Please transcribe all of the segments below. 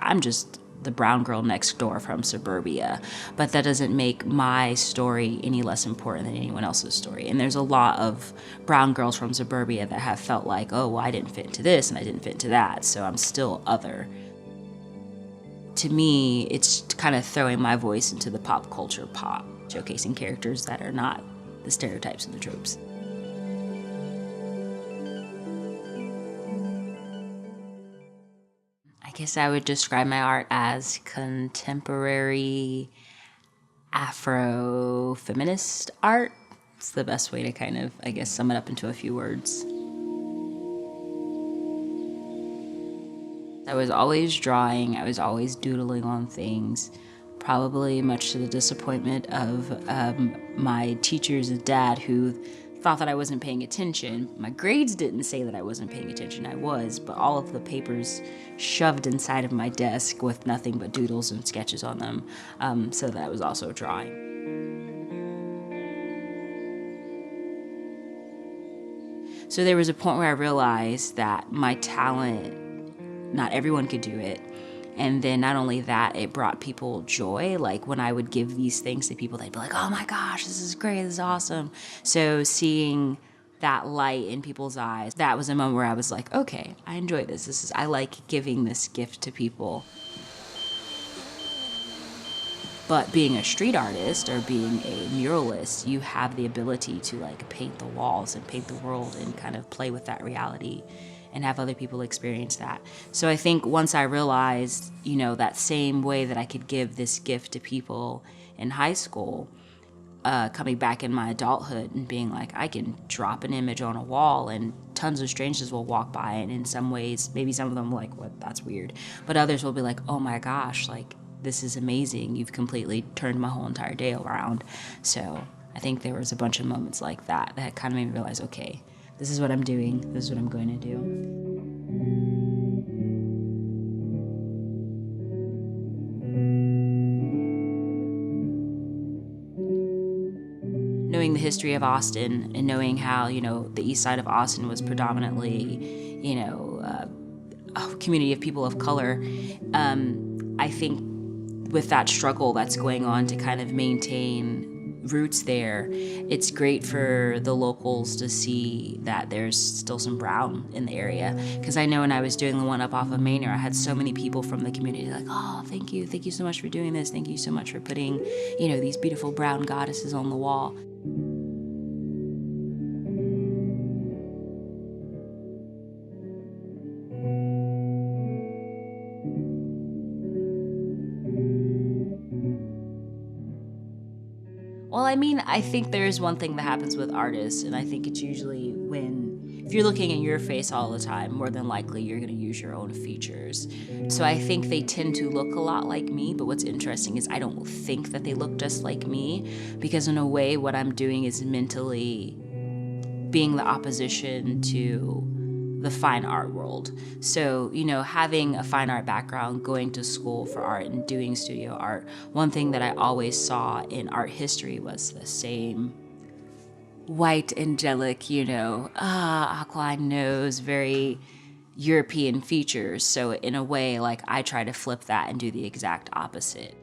I'm just the brown girl next door from suburbia, but that doesn't make my story any less important than anyone else's story. And there's a lot of brown girls from suburbia that have felt like, oh, well, I didn't fit into this and I didn't fit into that, so I'm still other. To me, it's kind of throwing my voice into the pop culture pot, showcasing characters that are not the stereotypes and the tropes. I guess I would describe my art as contemporary Afro-feminist art. It's the best way to kind of, I guess, sum it up into a few words. I was always drawing, I was always doodling on things, probably much to the disappointment of my teachers and dad, who thought that I wasn't paying attention. My grades didn't say that I wasn't paying attention, I was, but all of the papers shoved inside of my desk with nothing but doodles and sketches on them, so that I was also drawing. So there was a point where I realized that my talent, not everyone could do it. And then not only that, it brought people joy. Like when I would give these things to people, they'd be like, oh my gosh, this is great, this is awesome. So seeing that light in people's eyes, that was a moment where I was like, okay, I enjoy this. I like giving this gift to people. But being a street artist or being a muralist, you have the ability to like paint the walls and paint the world and kind of play with that reality and have other people experience that. So I think once I realized, you know, that same way that I could give this gift to people in high school, coming back in my adulthood and being like, I can drop an image on a wall and tons of strangers will walk by, and in some ways, maybe some of them are like, what, that's weird. But others will be like, oh my gosh, like, this is amazing. You've completely turned my whole entire day around. So I think there was a bunch of moments like that that kind of made me realize, okay, this is what I'm doing, this is what I'm going to do. Knowing the history of Austin and knowing how, you know, the east side of Austin was predominantly, you know, a community of people of color, I think with that struggle that's going on to kind of maintain roots there, it's great for the locals to see that there's still some brown in the area. Because I know when I was doing the one up off of Manor, I had so many people from the community like, oh, thank you so much for doing this. Thank you so much for putting, you know, these beautiful brown goddesses on the wall. Well, I mean, I think there is one thing that happens with artists, and I think it's usually when, if you're looking in your face all the time, more than likely you're gonna use your own features. So I think they tend to look a lot like me, but what's interesting is I don't think that they look just like me, because in a way what I'm doing is mentally being the opposition to the fine art world. So, you know, having a fine art background, going to school for art and doing studio art, one thing that I always saw in art history was the same white, angelic, you know, aquiline nose, very European features. So in a way, like, I try to flip that and do the exact opposite.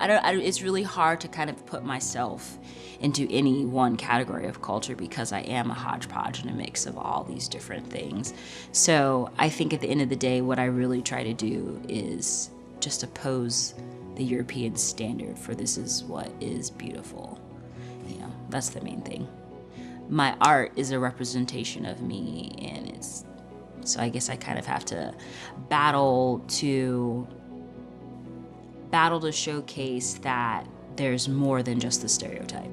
It's really hard to kind of put myself into any one category of culture because I am a hodgepodge and a mix of all these different things. So I think at the end of the day, what I really try to do is just oppose the European standard for this is what is beautiful. You know, that's the main thing. My art is a representation of me, and so I guess I kind of have to battle to showcase that there's more than just the stereotype.